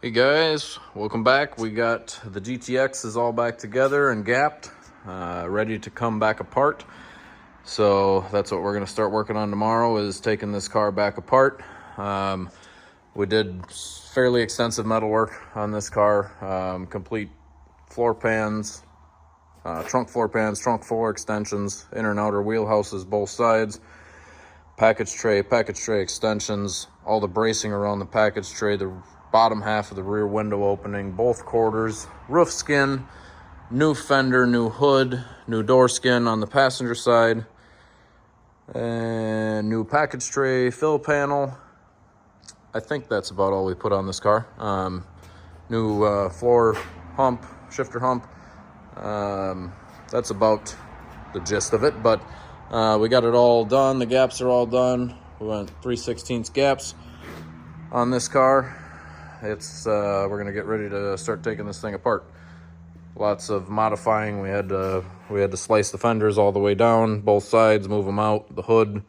Hey guys, welcome back. We got the GTX is all back together and gapped, ready to come back apart. So that's what we're going to start working on tomorrow, is taking this car back apart. We did fairly extensive metal work on this car, complete floor pans, trunk floor pans, trunk floor extensions, inner and outer wheelhouses, both sides, package tray extensions, all the bracing around the package tray, the bottom half of the rear window opening, both quarters, roof skin, new fender, new hood, new door skin on the passenger side, and new package tray, fill panel. I think that's about all we put on this car. New floor hump, shifter hump. That's about the gist of it, but we got it all done. The gaps are all done. We went 3/16 gaps on this car. We're gonna get ready to start taking this thing apart. Lots of modifying. We had to slice the fenders all the way down, both sides, move them out. The hood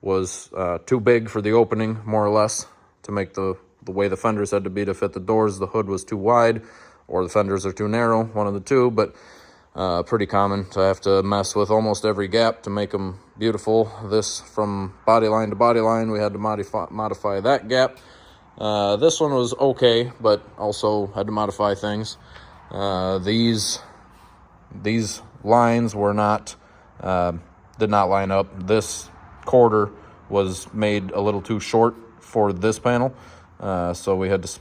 was too big for the opening, more or less, to make the way the fenders had to be to fit the doors. The hood was too wide, or the fenders are too narrow, one of the two, but pretty common to have to mess with almost every gap to make them beautiful. This, from body line to body line, we had to modify that gap. This one was okay, but also had to modify things. These lines were not, did not line up. This quarter was made a little too short for this panel. So we had to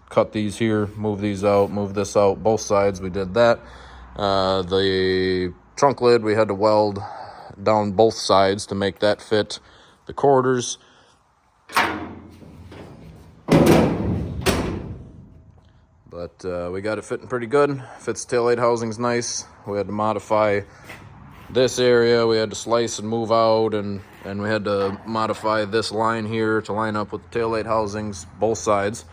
cut these here, move these out, move this out, both sides. We did that. The trunk lid, we had to weld down both sides to make that fit the quarters. But we got it fitting pretty good. Fits taillight housings nice. We had to modify this area. We had to slice and move out, and we had to modify this line here to line up with the taillight housings, both sides.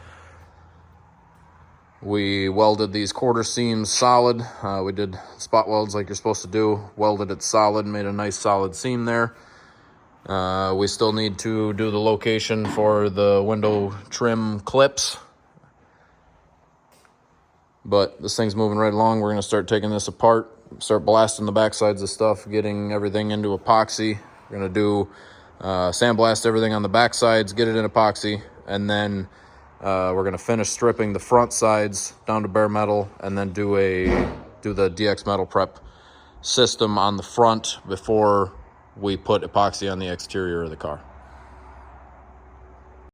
We welded these quarter seams solid. We did spot welds like you're supposed to do. Welded it solid, made a nice solid seam there. We still need to do the location for the window trim clips. But this thing's moving right along. We're going to start taking this apart, start blasting the back sides of stuff, getting everything into epoxy. We're going to do sandblast everything on the back sides, get it in epoxy, and then we're going to finish stripping the front sides down to bare metal, and then do the DX metal prep system on the front before we put epoxy on the exterior of the car.